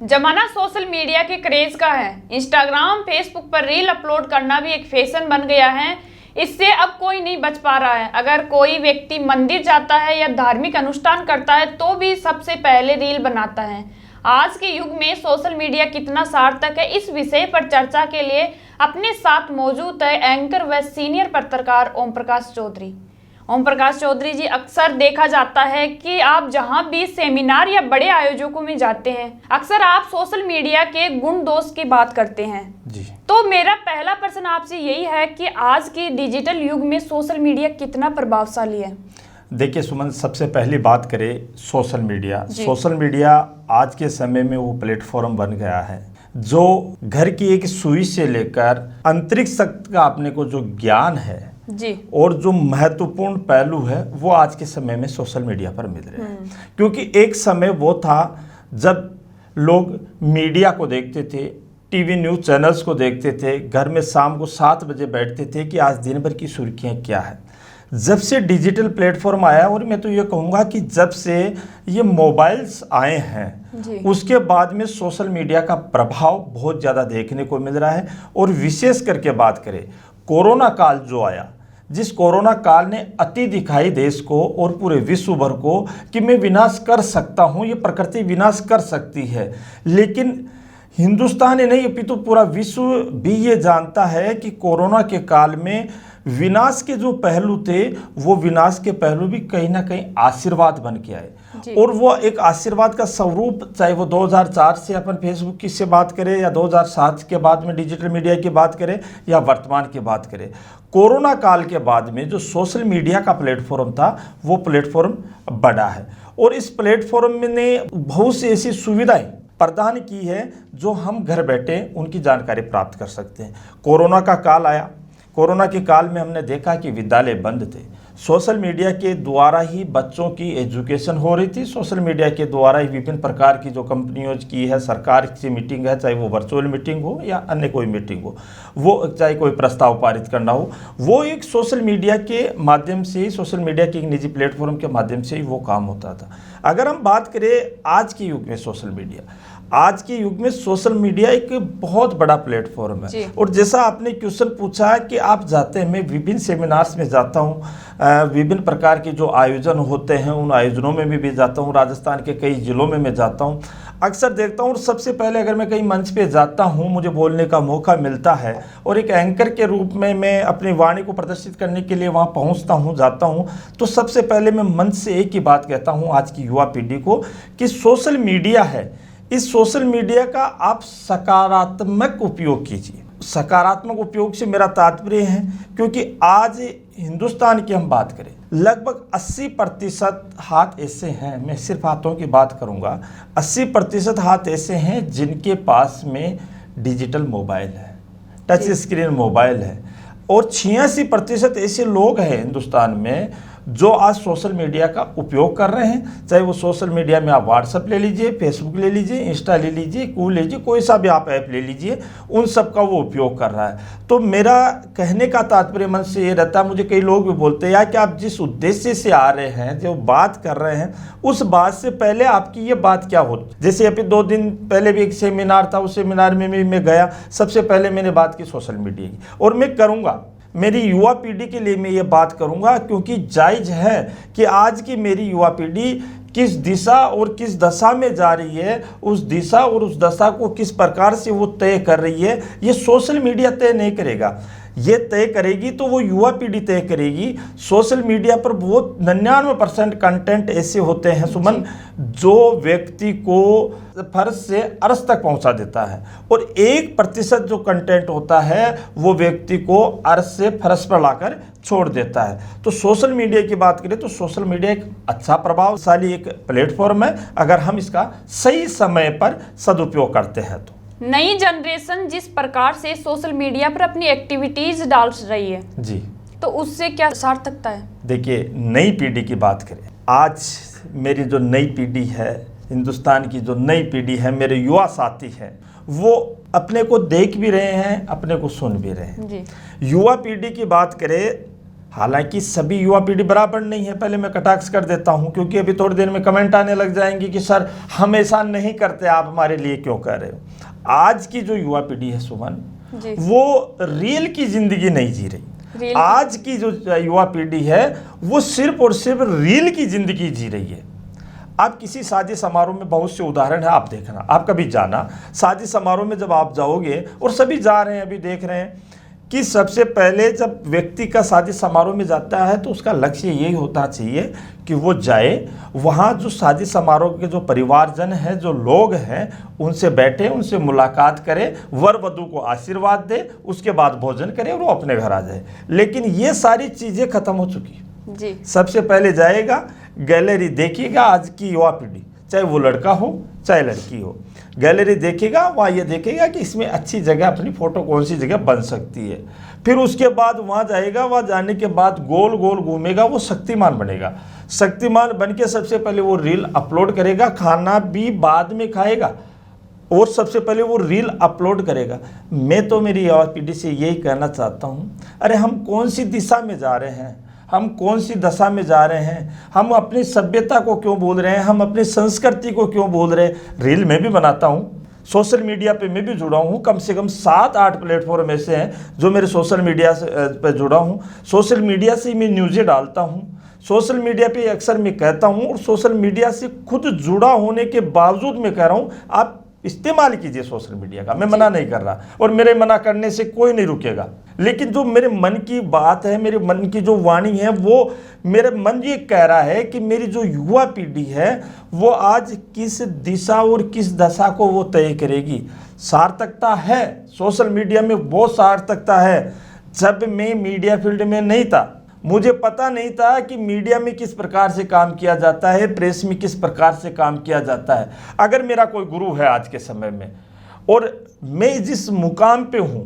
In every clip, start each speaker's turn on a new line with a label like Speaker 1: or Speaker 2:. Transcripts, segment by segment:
Speaker 1: जमाना social media के craze का है। इंस्टाग्राम, फेसबुक पर रील अपलोड करना भी एक फैशन बन गया है। इससे अब कोई नहीं बच पा रहा है। अगर कोई व्यक्ति मंदिर जाता है या धार्मिक अनुष्ठान करता है तो भी सबसे पहले रील बनाता है। आज के युग में सोशल मीडिया कितना सार्थक है, इस विषय पर चर्चा के लिए अपने साथ मौजूद है एंकर व सीनियर पत्रकार ओम प्रकाश चौधरी। ओम प्रकाश चौधरी जी, अक्सर देखा जाता है कि आप जहां भी सेमिनार या बड़े आयोजकों में जाते हैं, अक्सर आप सोशल मीडिया के गुण दोष की बात करते हैं जी। तो मेरा पहला प्रश्न आपसे यही है कि आज के डिजिटल युग में सोशल मीडिया कितना प्रभावशाली है?
Speaker 2: देखिए सुमन, सबसे पहली बात करें सोशल मीडिया आज के समय में वो प्लेटफॉर्म बन गया है जो घर की एक सुई से लेकर अंतरिक्ष तक का अपने को जो ज्ञान है
Speaker 1: जी
Speaker 2: और जो महत्वपूर्ण पहलू है वो आज के समय में सोशल मीडिया पर मिल रहे हैं। क्योंकि एक समय वो था जब लोग मीडिया को देखते थे, टीवी न्यूज़ चैनल्स को देखते थे, घर में शाम को 7 बजे बैठते थे कि आज दिन भर की सुर्खियाँ क्या है। जब से डिजिटल प्लेटफॉर्म आया, और मैं तो ये कहूँगा कि जब से ये मोबाइल्स आए हैं उसके बाद में सोशल मीडिया का प्रभाव बहुत ज़्यादा देखने को मिल रहा है। और विशेष करके बात करें कोरोना काल जो आया, जिस कोरोना काल ने अति दिखाई देश को और पूरे विश्व भर को कि मैं विनाश कर सकता हूँ, ये प्रकृति विनाश कर सकती है। लेकिन हिंदुस्तान ही नहीं अपितु पूरा विश्व भी ये जानता है कि कोरोना के काल में विनाश के जो पहलू थे वो विनाश के पहलू भी कहीं ना कहीं आशीर्वाद बन के आए। और वो एक आशीर्वाद का स्वरूप, चाहे वो 2004 से अपन फेसबुक की से बात करें या 2007 के बाद में डिजिटल मीडिया की बात करें या वर्तमान की बात करें, कोरोना काल के बाद में जो सोशल मीडिया का प्लेटफॉर्म था वो प्लेटफॉर्म बढ़ा है। और इस प्लेटफॉर्म ने बहुत सी ऐसी सुविधाएं प्रदान की है जो हम घर बैठे उनकी जानकारी प्राप्त कर सकते हैं। कोरोना का काल आया, कोरोना के काल में हमने देखा कि विद्यालय बंद थे, सोशल मीडिया के द्वारा ही बच्चों की एजुकेशन हो रही थी। सोशल मीडिया के द्वारा ही विभिन्न प्रकार की जो कंपनियों की है, सरकार की मीटिंग है, चाहे वो वर्चुअल मीटिंग हो या अन्य कोई मीटिंग हो, वो चाहे कोई प्रस्ताव पारित करना हो, वो एक सोशल मीडिया के माध्यम से ही, सोशल मीडिया के एक निजी प्लेटफॉर्म के माध्यम से ही वो काम होता था। अगर हम बात करें आज के युग में आज के युग में सोशल मीडिया एक बहुत बड़ा प्लेटफॉर्म है। और जैसा आपने क्वेश्चन पूछा है कि आप जाते हैं, मैं विभिन्न सेमिनार्स में जाता हूँ, विभिन्न प्रकार के जो आयोजन होते हैं उन आयोजनों में भी जाता हूँ, राजस्थान के कई जिलों में मैं जाता हूँ, अक्सर देखता हूँ। और सबसे पहले अगर मैं कहीं मंच पे जाता हूँ, मुझे बोलने का मौका मिलता है और एक एंकर के रूप में मैं अपनी वाणी को प्रदर्शित करने के लिए वहाँ पहुँचता हूँ, जाता हूँ, तो सबसे पहले मैं मंच से एक ही बात कहता हूँ आज की युवा पीढ़ी को कि सोशल मीडिया है, इस सोशल मीडिया का आप सकारात्मक उपयोग कीजिए। सकारात्मक उपयोग से मेरा तात्पर्य है क्योंकि आज हिंदुस्तान की हम बात करें, लगभग 80% हाथ ऐसे हैं, मैं सिर्फ हाथों की बात करूंगा, 80% हाथ ऐसे हैं जिनके पास में डिजिटल मोबाइल है, टच स्क्रीन मोबाइल है। और 86% ऐसे लोग हैं हिंदुस्तान में जो आज सोशल मीडिया का उपयोग कर रहे हैं। चाहे वो सोशल मीडिया में आप व्हाट्सएप ले लीजिए, फेसबुक ले लीजिए, इंस्टा ले लीजिए, कूल ले लीजिए, कोई सा भी आप ऐप ले लीजिए, उन सब का वो उपयोग कर रहा है। तो मेरा कहने का तात्पर्य मन से ये रहता है, मुझे कई लोग भी बोलते हैं यार कि आप जिस उद्देश्य से आ रहे हैं, जो बात कर रहे हैं, उस बात से पहले आपकी ये बात क्या हो। जैसे अभी 2 दिन पहले भी एक सेमिनार था, उस सेमिनार में भी मैं गया, सबसे पहले मैंने बात की सोशल मीडिया की। और मैं करूँगा, मेरी युवा पीढ़ी के लिए मैं ये बात करूंगा क्योंकि जायज़ है कि आज की मेरी युवा पीढ़ी किस दिशा और किस दशा में जा रही है, उस दिशा और उस दशा को किस प्रकार से वो तय कर रही है, ये सोशल मीडिया तय नहीं करेगा। ये तय करेगी तो वो युवा पीढ़ी तय करेगी। सोशल मीडिया पर बहुत 99% कंटेंट ऐसे होते हैं सुमन, जो व्यक्ति को फर्श से अर्श तक पहुंचा देता है, और 1% जो कंटेंट होता है वो व्यक्ति को अर्श से फर्श पर लाकर छोड़ देता है। तो सोशल मीडिया की बात करें तो सोशल मीडिया एक अच्छा प्रभावशाली एक प्लेटफॉर्म है अगर हम इसका सही समय पर सदुपयोग करते हैं। तो
Speaker 1: नई जनरेशन जिस प्रकार से सोशल मीडिया पर अपनी एक्टिविटीज डाल रही है
Speaker 2: जी,
Speaker 1: तो उससे क्या सार्थकता है?
Speaker 2: देखिए, नई पीढ़ी की बात करें, आज मेरी जो नई पीढ़ी है, हिंदुस्तान की जो नई पीढ़ी है, मेरे युवा साथी हैं, वो अपने को देख भी रहे हैं, अपने को सुन भी रहे हैं।
Speaker 1: जी।
Speaker 2: युवा पीढ़ी की बात करें, हालांकि सभी युवा पीढ़ी बराबर नहीं है, पहले मैं कटाक्ष कर देता हूं, क्योंकि अभी थोड़ी देर में कमेंट आने लग जाएंगे कि सर हम ऐसा नहीं करते, आप हमारे लिए क्यों कर रहे हो। आज की जो युवा पीढ़ी है सुमन, वो रियल की जिंदगी नहीं जी रही। आज की जो युवा पीढ़ी है वो सिर्फ और सिर्फ रील की जिंदगी जी रही है। आप किसी शादी समारोह में, बहुत से उदाहरण है, आप देखना, आप कभी जाना शादी समारोह में, जब आप जाओगे, और सभी जा रहे हैं, अभी देख रहे हैं कि सबसे पहले जब व्यक्ति का शादी समारोह में जाता है तो उसका लक्ष्य यही होता चाहिए कि वो जाए, वहाँ जो शादी समारोह के जो परिवारजन हैं, जो लोग हैं, उनसे बैठे, उनसे मुलाकात करे, वर वधू को आशीर्वाद दे, उसके बाद भोजन करे और वो अपने घर आ जाए। लेकिन ये सारी चीज़ें खत्म हो चुकी जी। सबसे पहले जाएगा, गैलरी देखिएगा, आज की युवा पीढ़ी, चाहे वो लड़का हो चाहे लड़की हो, गैलरी देखेगा, वहाँ ये देखेगा कि इसमें अच्छी जगह, अपनी फ़ोटो कौन सी जगह बन सकती है। फिर उसके बाद वहाँ जाएगा, वहाँ जाने के बाद गोल गोल घूमेगा, वो शक्तिमान बनेगा। शक्तिमान बन के सबसे पहले वो रील अपलोड करेगा, खाना भी बाद में खाएगा और सबसे पहले वो रील अपलोड करेगा। मैं तो मेरी युवा पीढ़ी से यही कहना चाहता हूँ, अरे हम कौन सी दिशा में जा रहे हैं, हम कौन सी दशा में जा रहे हैं, हम अपनी सभ्यता को क्यों भूल रहे हैं, हम अपनी संस्कृति को क्यों भूल रहे हैं। रील मैं भी बनाता हूँ, सोशल मीडिया पे मैं भी जुड़ा हूँ, कम से कम 7-8 प्लेटफॉर्म ऐसे हैं जो मेरे सोशल मीडिया से पे जुड़ा हूँ। सोशल मीडिया से मैं न्यूज़ें डालता हूँ, सोशल मीडिया पे अक्सर मैं कहता हूँ, और सोशल मीडिया से खुद जुड़ा होने के बावजूद मैं कह रहा हूँ आप इस्तेमाल कीजिए सोशल मीडिया का, मैं मना नहीं कर रहा, और मेरे मना करने से कोई नहीं रुकेगा। लेकिन जो मेरे मन की बात है, मेरे मन की जो वाणी है, वो मेरे मन ये कह रहा है कि मेरी जो युवा पीढ़ी है वो आज किस दिशा और किस दशा को वो तय करेगी। सार्थकता है सोशल मीडिया में, बहुत सार्थकता है। जब मैं मीडिया फील्ड में नहीं था, मुझे पता नहीं था कि मीडिया में किस प्रकार से काम किया जाता है, प्रेस में किस प्रकार से काम किया जाता है। अगर मेरा कोई गुरु है आज के समय में, और मैं जिस मुकाम पे हूँ,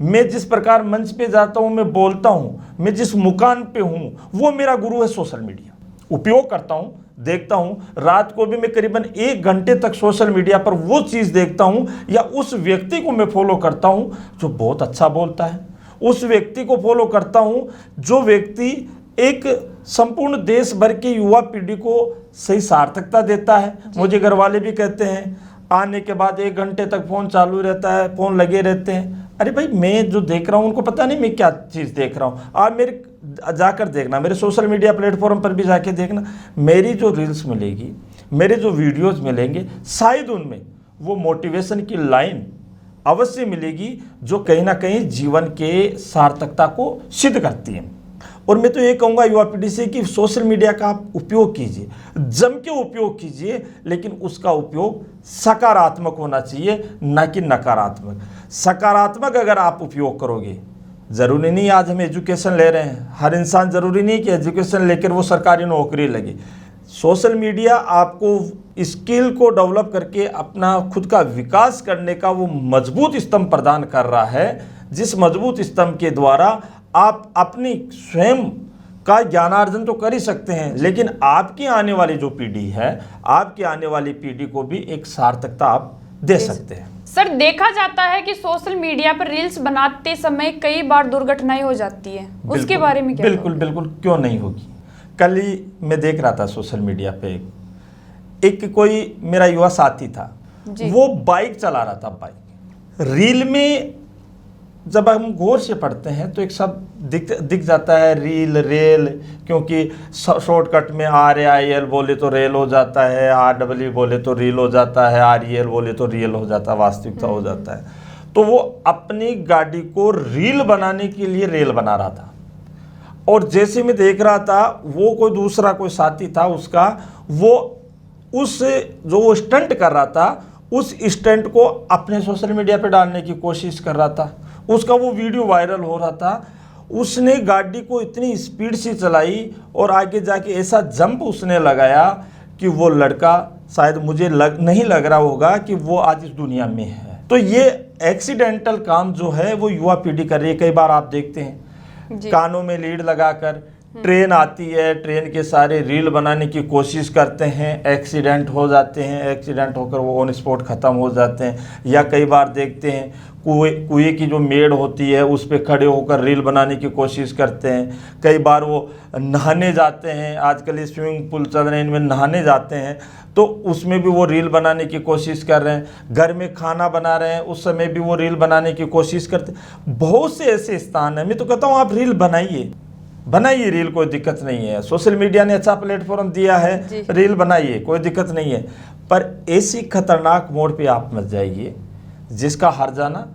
Speaker 2: मैं जिस प्रकार मंच पे जाता हूँ, मैं बोलता हूँ, मैं जिस मुकाम पे हूँ, वो मेरा गुरु है सोशल मीडिया। उपयोग करता हूँ, देखता हूँ, रात को भी मैं करीबन 1 घंटे तक सोशल मीडिया पर वो चीज़ देखता हूँ, या उस व्यक्ति को मैं फॉलो करता हूँ जो बहुत अच्छा बोलता है, उस व्यक्ति को फॉलो करता हूँ जो व्यक्ति एक संपूर्ण देश भर के युवा पीढ़ी को सही सार्थकता देता है। मुझे घर वाले भी कहते हैं, आने के बाद 1 घंटे तक फ़ोन चालू रहता है, फ़ोन लगे रहते हैं। अरे भाई, मैं जो देख रहा हूँ उनको पता नहीं मैं क्या चीज़ देख रहा हूँ। आप मेरे जाकर देखना, मेरे सोशल मीडिया प्लेटफॉर्म पर भी जाके देखना, मेरी जो रील्स मिलेगी, मेरे जो वीडियोस मिलेंगे, शायद उनमें वो मोटिवेशन की लाइन अवश्य मिलेगी जो कहीं ना कहीं जीवन के सार्थकता को सिद्ध करती है। और मैं तो ये कहूँगा युवा पीढ़ी से कि सोशल मीडिया का आप उपयोग कीजिए, जम के उपयोग कीजिए, लेकिन उसका उपयोग सकारात्मक होना चाहिए, ना कि नकारात्मक। सकारात्मक अगर आप उपयोग करोगे, ज़रूरी नहीं आज हम एजुकेशन ले रहे हैं, हर इंसान ज़रूरी नहीं कि एजुकेशन लेकर वो सरकारी नौकरी लगे। सोशल मीडिया आपको स्किल को डेवलप करके अपना खुद का विकास करने का वो मजबूत स्तंभ प्रदान कर रहा है, जिस मजबूत स्तंभ के द्वारा आप अपनी स्वयं का ज्ञानार्जन तो कर ही सकते हैं, लेकिन आपकी आने वाली जो पीढ़ी है, आपकी आने वाली पीढ़ी को भी एक सार्थकता आप दे सकते हैं।
Speaker 1: सर, देखा जाता है कि सोशल मीडिया पर रील्स बनाते समय कई बार दुर्घटनाएं हो जाती है, उसके बारे में क्या?
Speaker 2: बिल्कुल क्यों नहीं होगी। कल ही मैं देख रहा था सोशल मीडिया पे, एक कोई मेरा युवा साथी था, वो बाइक चला रहा था। बाइक रील में जब हम गौर से पढ़ते हैं तो एक शब्द दिख जाता है, रील, रेल, क्योंकि शॉर्टकट में RAIL बोले तो रेल हो जाता है, REE बोले तो रील हो जाता है, REL बोले तो रियल हो जाता है, वास्तविकता हो जाता है। तो वो अपनी गाड़ी को रील बनाने के लिए रेल बना रहा था, और जैसे मैं देख रहा था, वो कोई दूसरा कोई साथी था उसका, वो उस जो वो स्टंट कर रहा था, उस स्टंट को अपने सोशल मीडिया पे डालने की कोशिश कर रहा था। उसका वो वीडियो वायरल हो रहा था। उसने गाड़ी को इतनी स्पीड से चलाई और आगे जाके ऐसा जंप उसने लगाया कि वो लड़का, शायद मुझे नहीं लग रहा होगा कि वो आज इस दुनिया में है। तो ये एक्सीडेंटल काम जो है वो युवा पीढ़ी कर रही है। कई बार आप देखते हैं कानों में लीड लगाकर ट्रेन आती है, ट्रेन के सारे रील बनाने की कोशिश करते हैं, एक्सीडेंट हो जाते हैं, एक्सीडेंट होकर वो ऑन स्पॉट ख़त्म हो जाते हैं। या कई बार देखते हैं कुएं की जो मेड़ होती है उस पर खड़े होकर रील बनाने की कोशिश करते हैं। कई बार वो नहाने जाते हैं, आजकल ये स्विमिंग पूल चल रहे हैं, इनमें नहाने जाते हैं तो उसमें भी वो रील बनाने की कोशिश कर रहे हैं। घर में खाना बना रहे हैं उस समय भी वो रील बनाने की कोशिश करते हैं। बहुत से ऐसे स्थान हैं, मैं तो कहता हूँ आप रील बनाइए रील, कोई दिक्कत नहीं है। सोशल मीडिया ने अच्छा प्लेटफॉर्म दिया है, रील बनाइए, कोई दिक्कत नहीं है। पर ऐसी खतरनाक मोड़ पे आप मत जाइए जिसका हर्जाना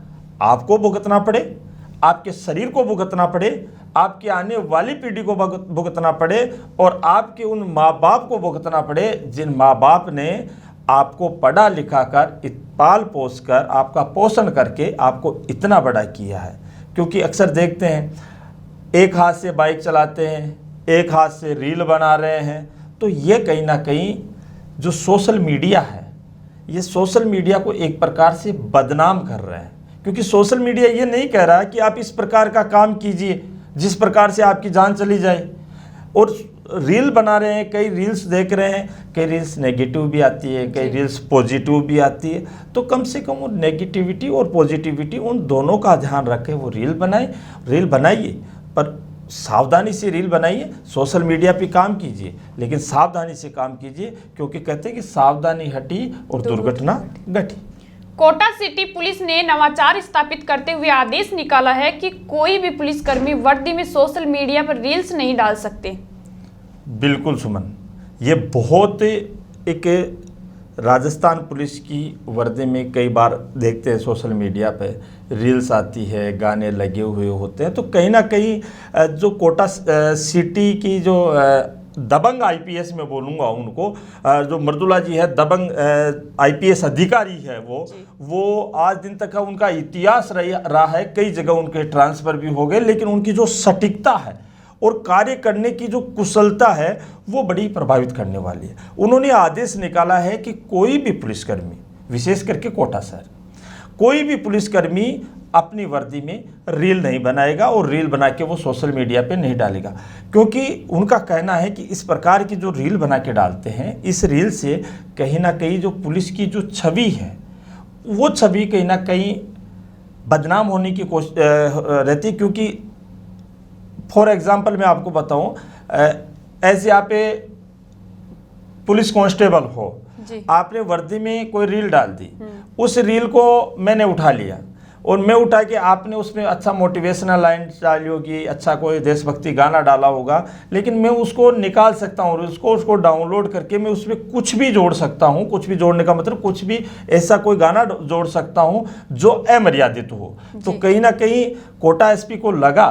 Speaker 2: आपको भुगतना पड़े, आपके शरीर को भुगतना पड़े, आपके आने वाली पीढ़ी को भुगतना पड़े और आपके उन माँ बाप को भुगतना पड़े जिन माँ बाप ने आपको पढ़ा लिखा कर, पाल पोस कर, आपका पोषण करके आपको इतना बड़ा किया है। क्योंकि अक्सर देखते हैं एक हाथ से बाइक चलाते हैं, एक हाथ से रील बना रहे हैं, तो ये कहीं ना कहीं जो सोशल मीडिया है, ये सोशल मीडिया को एक प्रकार से बदनाम कर रहे हैं। क्योंकि सोशल मीडिया ये नहीं कह रहा है कि आप इस प्रकार का काम कीजिए जिस प्रकार से आपकी जान चली जाए। और रील बना रहे हैं, कई रील्स देख रहे हैं, कई रील्स नेगेटिव भी आती है, कई रील्स पॉजिटिव भी आती है। तो कम से कम वो नेगेटिविटी और पॉजिटिविटी उन दोनों का ध्यान रखें, वो रील बनाइए पर सावधानी से रील बनाइए। सोशल मीडिया पे काम कीजिए लेकिन सावधानी से काम कीजिए, क्योंकि कहते हैं कि सावधानी हटी और दुर्घटना घटी।
Speaker 1: कोटा सिटी पुलिस ने नवाचार स्थापित करते हुए आदेश निकाला है कि कोई भी पुलिसकर्मी वर्दी में सोशल मीडिया पर रील्स नहीं डाल सकते।
Speaker 2: बिल्कुल सुमन, ये बहुत एक राजस्थान पुलिस की वर्दी में कई बार देखते हैं सोशल मीडिया पे रील्स आती है, गाने लगे हुए होते हैं। तो कहीं ना कहीं जो कोटा सिटी की जो दबंग आईपीएस में बोलूँगा उनको, जो मृदुला जी है दबंग आईपीएस अधिकारी है, वो आज दिन तक का उनका इतिहास रहा है। कई जगह उनके ट्रांसफ़र भी हो गए, लेकिन उनकी जो सटीकता है और कार्य करने की जो कुशलता है वो बड़ी प्रभावित करने वाली है। उन्होंने आदेश निकाला है कि कोई भी पुलिसकर्मी, विशेष करके कोटा शहर, कोई भी पुलिसकर्मी अपनी वर्दी में रील नहीं बनाएगा और रील बना के वो सोशल मीडिया पे नहीं डालेगा। क्योंकि उनका कहना है कि इस प्रकार की जो रील बना के डालते हैं, इस रील से कहीं ना कहीं जो पुलिस की जो छवि है वो छवि कहीं ना कहीं बदनाम होने की कोशिश रहती। क्योंकि फॉर एग्जाम्पल मैं आपको बताऊं, ऐसे आप पुलिस कांस्टेबल हो, आपने वर्दी में कोई रील डाल दी, उस रील को मैंने उठा लिया और मैं उठा के आपने उसमें अच्छा मोटिवेशनल लाइन डाली होगी, अच्छा कोई देशभक्ति गाना डाला होगा, लेकिन मैं उसको निकाल सकता हूँ, उसको डाउनलोड करके मैं उसमें कुछ भी जोड़ सकता हूँ। कुछ भी जोड़ने का मतलब कुछ भी ऐसा कोई गाना जोड़ सकता हूँ जो अमर्यादित हो। तो कहीं ना कहीं कोटा एसपी को लगा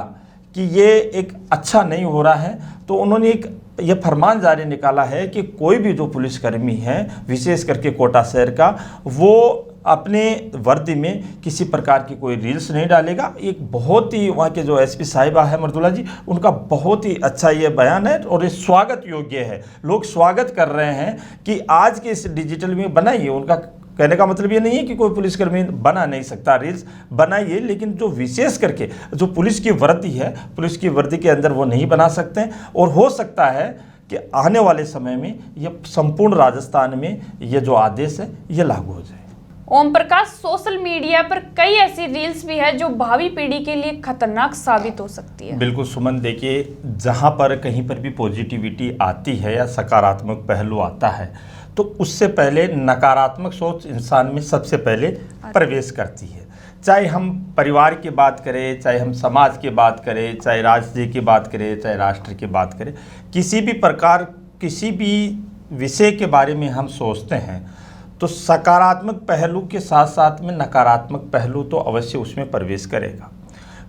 Speaker 2: कि ये एक अच्छा नहीं हो रहा है, तो उन्होंने एक ये फरमान जारी निकाला है कि कोई भी जो पुलिसकर्मी है, विशेष करके कोटा शहर का, वो अपने वर्दी में किसी प्रकार की कोई रील्स नहीं डालेगा। एक बहुत ही वहाँ के जो एसपी साहिबा है मृदुला जी, उनका बहुत ही अच्छा ये बयान है और ये स्वागत योग्य है। लोग स्वागत कर रहे हैं कि आज के इस डिजिटल में बनाइए। उनका कहने का मतलब ये नहीं है कि कोई पुलिसकर्मी बना नहीं सकता, रील्स बनाइए, लेकिन जो विशेष करके जो पुलिस की वर्दी है, पुलिस की वर्दी के अंदर वो नहीं बना सकते हैं। और हो सकता है कि आने वाले समय में ये संपूर्ण राजस्थान में ये जो आदेश है ये लागू हो जाए।
Speaker 1: ओम प्रकाश, सोशल मीडिया पर कई ऐसी रील्स भी है जो भावी पीढ़ी के लिए खतरनाक साबित हो सकती है।
Speaker 2: बिल्कुल सुमन, देखिए जहाँ पर कहीं पर भी पॉजिटिविटी आती है या सकारात्मक पहलू आता है, तो उससे पहले नकारात्मक सोच इंसान में सबसे पहले प्रवेश करती है। चाहे हम परिवार की बात करें, चाहे हम समाज की बात करें, चाहे राज्य की बात करें, चाहे राष्ट्र की बात करें, किसी भी प्रकार किसी भी विषय के बारे में हम सोचते हैं तो सकारात्मक पहलू के साथ साथ में नकारात्मक पहलू तो अवश्य उसमें प्रवेश करेगा।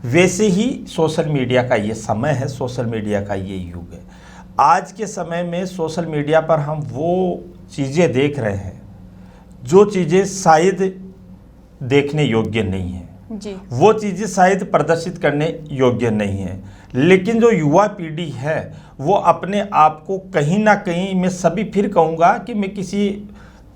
Speaker 2: वैसे ही सोशल मीडिया का ये समय है, सोशल मीडिया का ये युग है। आज के समय में सोशल मीडिया पर हम वो चीज़ें देख रहे हैं जो चीज़ें शायद देखने योग्य नहीं है
Speaker 1: जी।
Speaker 2: वो चीज़ें शायद प्रदर्शित करने योग्य नहीं है। लेकिन जो युवा पीढ़ी है वो अपने आप को कहीं ना कहीं, मैं सभी फिर कहूँगा कि मैं किसी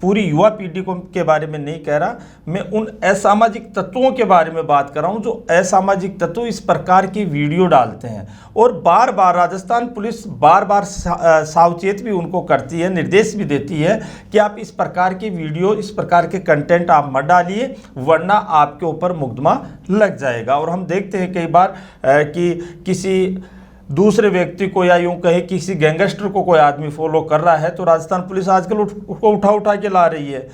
Speaker 2: पूरी युवा पीढ़ी को के बारे में नहीं कह रहा, मैं उन असामाजिक तत्वों के बारे में बात कर रहा हूं जो असामाजिक तत्व इस प्रकार की वीडियो डालते हैं। और बार बार राजस्थान पुलिस बार बार सावचेत भी उनको करती है, निर्देश भी देती है कि आप इस प्रकार की वीडियो, इस प्रकार के कंटेंट आप मत डालिए, वरना आपके ऊपर मुकदमा लग जाएगा। और हम देखते हैं कई बार कि किसी दूसरे व्यक्ति को या यूं कहे किसी गैंगस्टर को कोई आदमी फॉलो कर रहा है तो राजस्थान पुलिस आजकल उसको उठा उठा के ला रही है।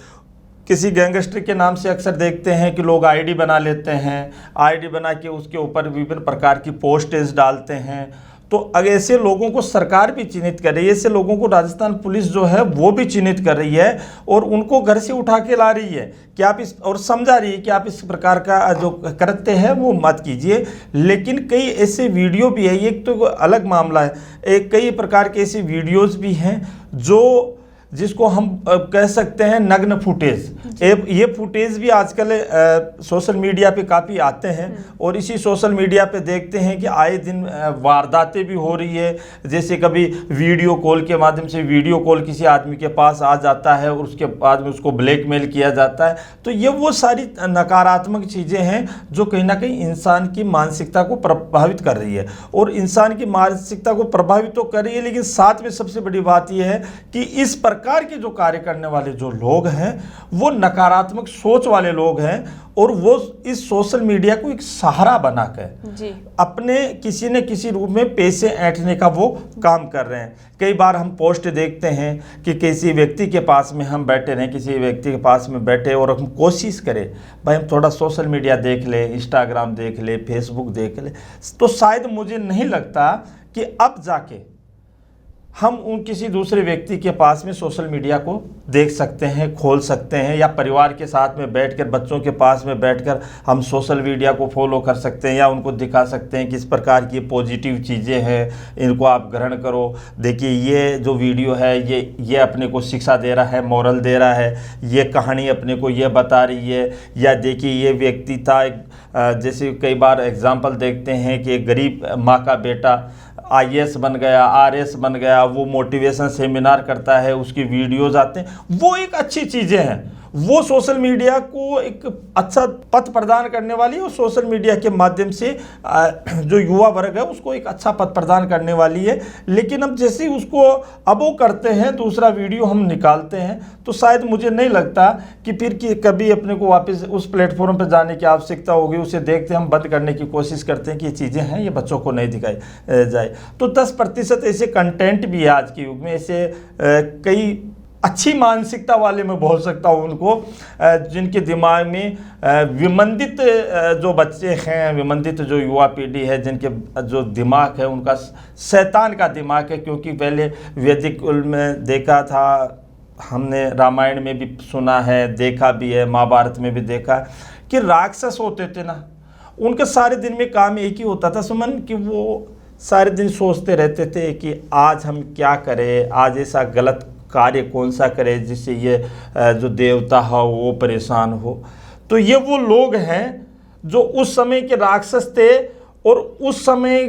Speaker 2: किसी गैंगस्टर के नाम से अक्सर देखते हैं कि लोग आईडी बना लेते हैं, आईडी बना के उसके ऊपर विभिन्न प्रकार की पोस्टेज डालते हैं। तो अगर ऐसे लोगों को सरकार भी चिन्हित कर रही है, ऐसे लोगों को राजस्थान पुलिस जो है वो भी चिन्हित कर रही है और उनको घर से उठा के ला रही है कि आप इस, और समझा रही है कि आप इस प्रकार का जो करते हैं वो मत कीजिए। लेकिन कई ऐसे वीडियो भी है, एक तो अलग मामला है, एक कई प्रकार के ऐसे वीडियोज़ भी हैं जो जिसको हम कह सकते हैं नग्न फुटेज। ये फुटेज भी आजकल सोशल मीडिया पे काफ़ी आते हैं और इसी सोशल मीडिया पे देखते हैं कि आए दिन वारदातें भी हो रही है। जैसे कभी वीडियो कॉल के माध्यम से वीडियो कॉल किसी आदमी के पास आ जाता है और उसके बाद में उसको ब्लैकमेल किया जाता है। तो ये वो सारी नकारात्मक चीज़ें हैं जो कहीं ना कहीं इंसान की मानसिकता को प्रभावित कर रही है। और इंसान की मानसिकता को प्रभावित तो कर रही है, लेकिन साथ में सबसे बड़ी बात यह है कि इस प्रकार के जो कार्य करने वाले जो लोग हैं वो नकारात्मक सोच वाले लोग हैं और वो इस सोशल मीडिया को एक सहारा बनाकर अपने किसी न किसी रूप में पैसे ऐंठने का वो काम कर रहे हैं। कई बार हम पोस्ट देखते हैं कि किसी व्यक्ति के पास में हम बैठे रहें, किसी व्यक्ति के पास में बैठे और हम कोशिश करें भाई हम थोड़ा सोशल मीडिया देख ले, इंस्टाग्राम देख ले, फेसबुक देख ले, तो शायद मुझे नहीं लगता कि अब जाके हम उन किसी दूसरे व्यक्ति के पास में सोशल मीडिया को देख सकते हैं, खोल सकते हैं, या परिवार के साथ में बैठकर, बच्चों के पास में बैठकर हम सोशल मीडिया को फॉलो कर सकते हैं या उनको दिखा सकते हैं कि इस प्रकार की पॉजिटिव चीज़ें हैं, इनको आप ग्रहण करो। देखिए ये जो वीडियो है ये अपने को शिक्षा दे रहा है, मोरल दे रहा है, ये कहानी अपने को ये बता रही है। या देखिए ये व्यक्ति था, जैसे कई बार एग्जाम्पल देखते हैं कि एक गरीब माँ का बेटा IAS बन गया, RS बन गया, वो मोटिवेशन सेमिनार करता है, उसकी वीडियोज़ आते हैं, वो एक अच्छी चीज़ें हैं। वो सोशल मीडिया को एक अच्छा पथ प्रदान करने वाली है और सोशल मीडिया के माध्यम से जो युवा वर्ग है उसको एक अच्छा पथ प्रदान करने वाली है। लेकिन अब जैसे ही उसको अब वो करते हैं, दूसरा वीडियो हम निकालते हैं, तो शायद मुझे नहीं लगता कि फिर कि कभी अपने को वापस उस प्लेटफॉर्म पर जाने की आवश्यकता होगी। उसे देखते हम बंद करने की कोशिश करते हैं कि ये चीज़ें हैं, ये बच्चों को नहीं दिखाई जाए। तो 10% ऐसे कंटेंट भी है आज के युग में, ऐसे कई अच्छी मानसिकता वाले मैं बोल सकता हूँ उनको, जिनके दिमाग में विमंदित जो बच्चे हैं, विमंदित जो युवा पीढ़ी है, जिनके जो दिमाग है उनका शैतान का दिमाग है। क्योंकि पहले वैदिक कुल में देखा था, हमने रामायण में भी सुना है, देखा भी है, महाभारत में भी देखा कि राक्षस होते थे ना, उनके सारे दिन में काम एक ही होता था सुमन, कि वो सारे दिन सोचते रहते थे कि आज हम क्या करें, आज ऐसा गलत कार्य कौन सा करे जिससे ये जो देवता हो वो परेशान हो। तो ये वो लोग हैं जो उस समय के राक्षस थे और उस समय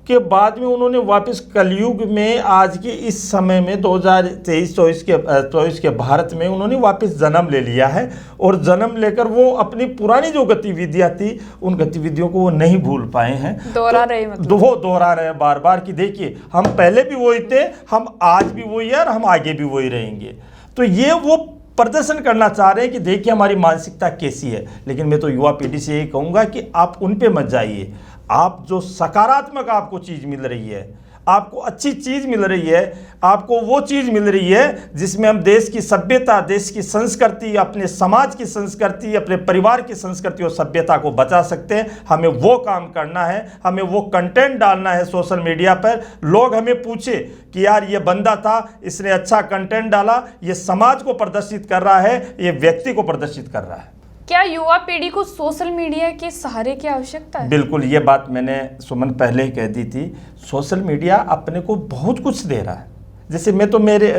Speaker 2: के बाद में उन्होंने वापस कलयुग में आज के इस समय में 2023-24 के भारत में उन्होंने वापस जन्म ले लिया है। और जन्म लेकर वो अपनी पुरानी जो गतिविधियां थी उन गतिविधियों को वो नहीं भूल पाए हैं,
Speaker 1: दोहरा रहे, मतलब
Speaker 2: वो दोहरा रहे हैं बार बार कि देखिए हम पहले भी वही थे, हम आज भी वही है और हम आगे भी वही रहेंगे। तो ये वो प्रदर्शन करना चाह रहे हैं कि देखिए हमारी मानसिकता कैसी है। लेकिन मैं तो युवा पीढ़ी से यही कहूँगा कि आप उन पे मत जाइए। आप जो सकारात्मक आपको चीज़ मिल रही है, आपको अच्छी चीज़ मिल रही है, आपको वो चीज़ मिल रही है जिसमें हम देश की सभ्यता, देश की संस्कृति, अपने समाज की संस्कृति, अपने परिवार की संस्कृति और सभ्यता को बचा सकते हैं। हमें वो काम करना है, हमें वो कंटेंट डालना है सोशल मीडिया पर। लोग हमें पूछे कि यार ये बंदा था, इसने अच्छा कंटेंट डाला, ये समाज को प्रदर्शित कर रहा है, ये व्यक्ति को प्रदर्शित कर रहा है।
Speaker 1: क्या युवा पीढ़ी को सोशल मीडिया के सहारे की आवश्यकता है?
Speaker 2: बिल्कुल, ये बात मैंने सुमन पहले ही कह दी थी। सोशल मीडिया अपने को बहुत कुछ दे रहा है। जैसे मैं तो मेरे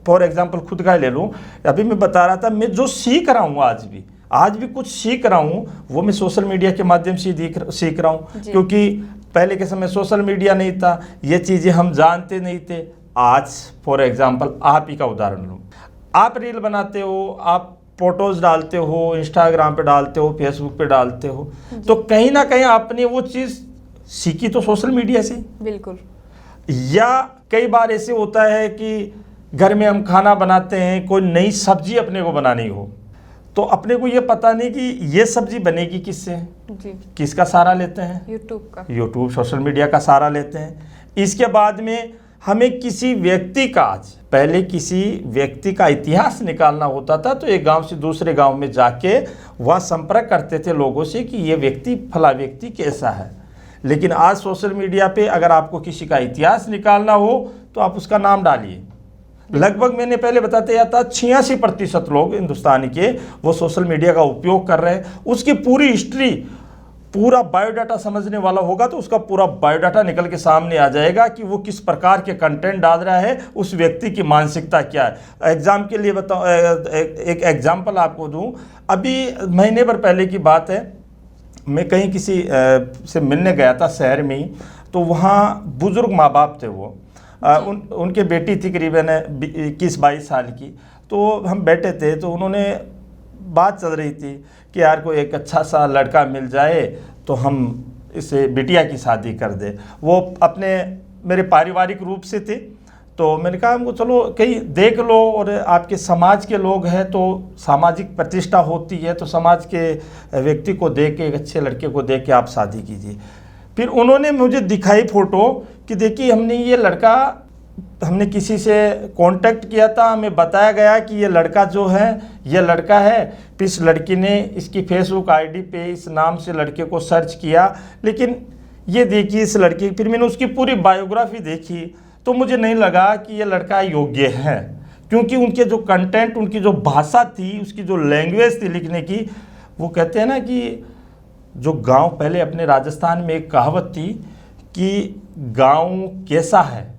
Speaker 2: फॉर एग्जांपल खुद का ले लूँ, अभी मैं बता रहा था, मैं जो सीख रहा हूँ आज भी कुछ सीख रहा हूँ, वो मैं सोशल मीडिया के माध्यम से सीख रहा हूँ। क्योंकि पहले के समय सोशल मीडिया नहीं था, ये चीज़ें हम जानते नहीं थे। आज फॉर एग्जांपल आप ही का उदाहरण लूँ, आप रील बनाते हो, आप फोटोज डालते हो, इंस्टाग्राम पे डालते हो, फेसबुक पे डालते हो, तो कहीं ना कहीं आपने वो चीज़ सीखी तो सोशल मीडिया से।
Speaker 1: बिल्कुल।
Speaker 2: या कई बार ऐसे होता है कि घर में हम खाना बनाते हैं, कोई नई सब्जी अपने को बनानी हो, तो अपने को ये पता नहीं कि ये सब्जी बनेगी किससे,
Speaker 1: जी।
Speaker 2: किसका सहारा लेते हैं?
Speaker 1: यूट्यूब का।
Speaker 2: यूट्यूब, सोशल मीडिया का सहारा लेते हैं। इसके बाद में हमें किसी व्यक्ति का, आज पहले किसी व्यक्ति का इतिहास निकालना होता था तो एक गांव से दूसरे गांव में जाके वह संपर्क करते थे लोगों से कि ये व्यक्ति, फला व्यक्ति कैसा है। लेकिन आज सोशल मीडिया पे अगर आपको किसी का इतिहास निकालना हो तो आप उसका नाम डालिए। लगभग मैंने पहले बताते था 86% लोग हिंदुस्तानी के वो सोशल मीडिया का उपयोग कर रहे हैं। उसकी पूरी हिस्ट्री, पूरा बायोडाटा समझने वाला होगा तो उसका पूरा बायोडाटा निकल के सामने आ जाएगा कि वो किस प्रकार के कंटेंट डाल रहा है, उस व्यक्ति की मानसिकता क्या है। एग्जाम के लिए बताऊँ, एक एग्जाम्पल आपको दूँ। अभी महीने भर पहले की बात है, मैं कहीं किसी से मिलने गया था शहर में ही, तो वहाँ बुजुर्ग माँ बाप थे वो, उनके बेटी थी करीबन 21-22 साल की। तो हम बैठे थे तो उन्होंने, बात चल रही थी कि यार कोई एक अच्छा सा लड़का मिल जाए तो हम इसे बिटिया की शादी कर दे। वो अपने मेरे पारिवारिक रूप से थे, तो मैंने कहा हमको चलो कहीं देख लो, और आपके समाज के लोग हैं तो सामाजिक प्रतिष्ठा होती है, तो समाज के व्यक्ति को देख के, एक अच्छे लड़के को देख के आप शादी कीजिए। फिर उन्होंने मुझे दिखाई फ़ोटो कि देखिए हमने ये लड़का, हमने किसी से कांटेक्ट किया था, हमें बताया गया कि ये लड़का जो है ये लड़का है। फिर इस लड़की ने इसकी फेसबुक आईडी पे इस नाम से लड़के को सर्च किया, लेकिन ये देखिए इस लड़की, फिर मैंने उसकी पूरी बायोग्राफी देखी तो मुझे नहीं लगा कि ये लड़का योग्य है, क्योंकि उनके जो कंटेंट, उनकी जो भाषा थी, उसकी जो लैंग्वेज थी लिखने की, वो कहते हैं ना कि जो गांव, पहले अपने राजस्थान में एक कहावत थी कि गांव कैसा है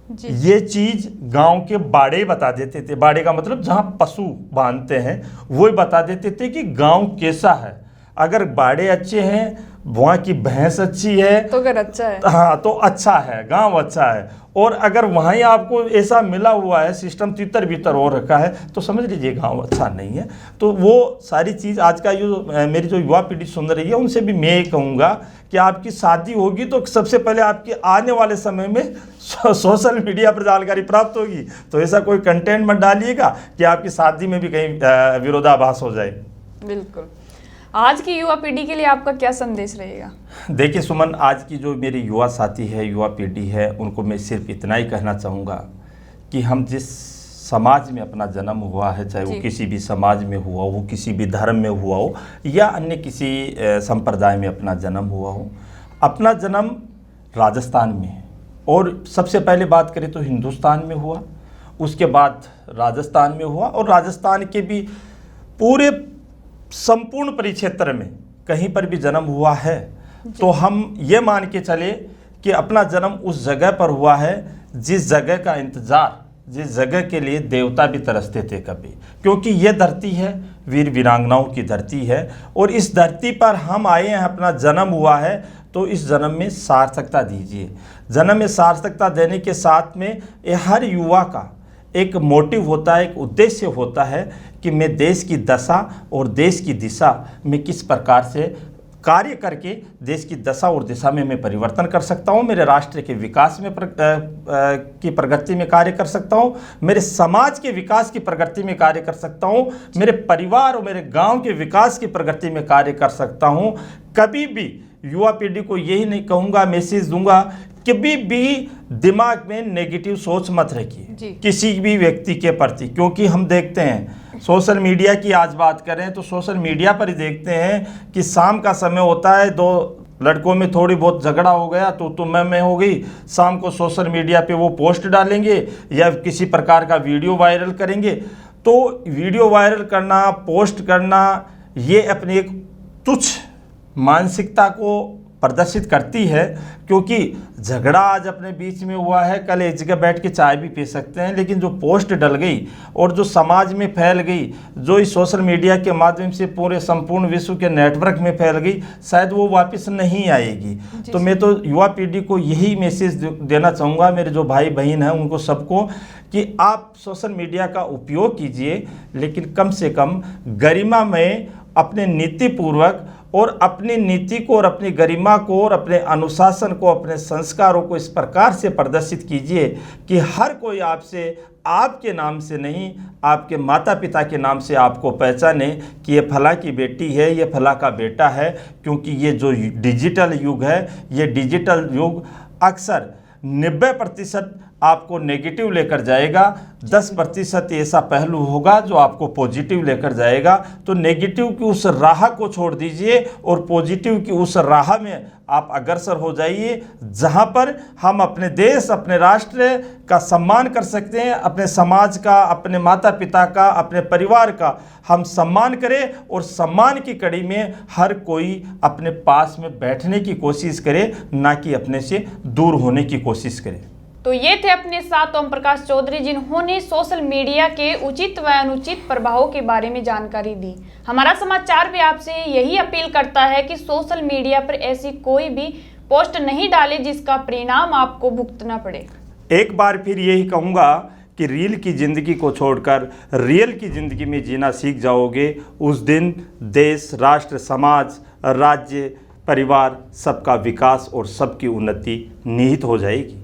Speaker 1: जी।
Speaker 2: ये चीज़ गांव के बाड़े बता देते थे। बाड़े का मतलब जहां पशु बांधते हैं, वो ही बता देते थे कि गांव कैसा है। अगर बाड़े अच्छे हैं, वहाँ की भैंस अच्छी है
Speaker 1: तो अगर अच्छा है,
Speaker 2: हाँ तो अच्छा है, गांव अच्छा है। और अगर वहीं आपको ऐसा मिला हुआ है, सिस्टम तितर बितर हो रखा है, तो समझ लीजिए गांव अच्छा नहीं है। तो वो सारी चीज़ आज का मेरी जो युवा पीढ़ी सुन रही है, उनसे भी मैं ये कहूँगा कि आपकी शादी होगी तो सबसे पहले आपकी आने वाले समय में सोशल मीडिया पर जानकारी प्राप्त होगी। तो ऐसा कोई कंटेंट मत डालिएगा कि आपकी शादी में भी कहीं विरोधाभास हो जाए।
Speaker 1: बिल्कुल। आज की युवा पीढ़ी के लिए आपका क्या संदेश रहेगा?
Speaker 2: देखिए सुमन, आज की जो मेरी युवा साथी है, युवा पीढ़ी है, उनको मैं सिर्फ इतना ही कहना चाहूँगा कि हम जिस समाज में अपना जन्म हुआ है, चाहे वो किसी भी समाज में हुआ हो, किसी भी धर्म में हुआ हो, या अन्य किसी संप्रदाय में अपना जन्म हुआ हो, अपना जन्म राजस्थान में है। और सबसे पहले बात करें तो हिंदुस्तान में हुआ, उसके बाद राजस्थान में हुआ, और राजस्थान के भी पूरे संपूर्ण परिक्षेत्र में कहीं पर भी जन्म हुआ है तो हम ये मान के चले कि अपना जन्म उस जगह पर हुआ है जिस जगह का इंतज़ार, जिस जगह के लिए देवता भी तरसते थे कभी। क्योंकि ये धरती है वीर वीरांगनाओं की धरती है, और इस धरती पर हम आए हैं, अपना जन्म हुआ है, तो इस जन्म में सार्थकता दीजिए। जन्म में सार्थकता देने के साथ में ये हर युवा का एक मोटिव होता है, एक उद्देश्य होता है कि मैं देश की दशा और देश की दिशा में किस प्रकार से कार्य करके देश की दशा और दिशा में मैं परिवर्तन कर सकता हूँ, मेरे राष्ट्र के विकास में की प्रगति में कार्य कर सकता हूँ, मेरे समाज के विकास की प्रगति में कार्य कर सकता हूँ, मेरे परिवार और मेरे गांव के विकास की प्रगति में कार्य कर सकता हूँ। कभी भी युवा पीढ़ी को यही नहीं कहूँगा, मैसेज दूंगा, कभी भी दिमाग में नेगेटिव सोच मत रखिए किसी भी व्यक्ति के प्रति। क्योंकि हम देखते हैं सोशल मीडिया की आज बात करें तो सोशल मीडिया पर ही देखते हैं कि शाम का समय होता है, दो लड़कों में थोड़ी बहुत झगड़ा हो गया तो मैं हो गई, शाम को सोशल मीडिया पे वो पोस्ट डालेंगे या किसी प्रकार का वीडियो वायरल करेंगे। तो वीडियो वायरल करना, पोस्ट करना, ये अपनी एक तुच्छ मानसिकता को प्रदर्शित करती है, क्योंकि झगड़ा आज अपने बीच में हुआ है, कल एक जगह बैठ के चाय भी पी सकते हैं, लेकिन जो पोस्ट डल गई और जो समाज में फैल गई, जो इस सोशल मीडिया के माध्यम से पूरे संपूर्ण विश्व के नेटवर्क में फैल गई, शायद वो वापस नहीं आएगी। तो मैं तो युवा पीढ़ी को यही मैसेज देना चाहूँगा, मेरे जो भाई बहन हैं उनको सबको, कि आप सोशल मीडिया का उपयोग कीजिए, लेकिन कम से कम गरिमा में अपने नीतिपूर्वक और अपनी नीति को और अपनी गरिमा को और अपने अनुशासन को, अपने संस्कारों को इस प्रकार से प्रदर्शित कीजिए कि हर कोई आपसे, आपके नाम से नहीं, आपके माता पिता के नाम से आपको पहचाने कि ये फला की बेटी है, ये फला का बेटा है। क्योंकि ये जो डिजिटल युग है, ये डिजिटल युग अक्सर 90% आपको नेगेटिव लेकर जाएगा, 10% ऐसा पहलू होगा जो आपको पॉजिटिव लेकर जाएगा। तो नेगेटिव की उस राह को छोड़ दीजिए और पॉजिटिव की उस राह में आप अग्रसर हो जाइए, जहां पर हम अपने देश, अपने राष्ट्र का सम्मान कर सकते हैं, अपने समाज का, अपने माता पिता का, अपने परिवार का हम सम्मान करें, और सम्मान की कड़ी में हर कोई अपने पास में बैठने की कोशिश करे, ना कि अपने से दूर होने की कोशिश करे।
Speaker 1: तो ये थे अपने साथ ओम प्रकाश चौधरी, जिन्होंने सोशल मीडिया के उचित व अनुचित प्रभावों के बारे में जानकारी दी। हमारा समाचार भी आपसे यही अपील करता है कि सोशल मीडिया पर ऐसी कोई भी पोस्ट नहीं डालें जिसका परिणाम आपको भुगतना पड़े।
Speaker 2: एक बार फिर यही कहूँगा कि रील की ज़िंदगी को छोड़कर रियल की ज़िंदगी में जीना सीख जाओगे, उस दिन देश, राष्ट्र, समाज, राज्य, परिवार, सबका विकास और सबकी उन्नति निहित हो जाएगी।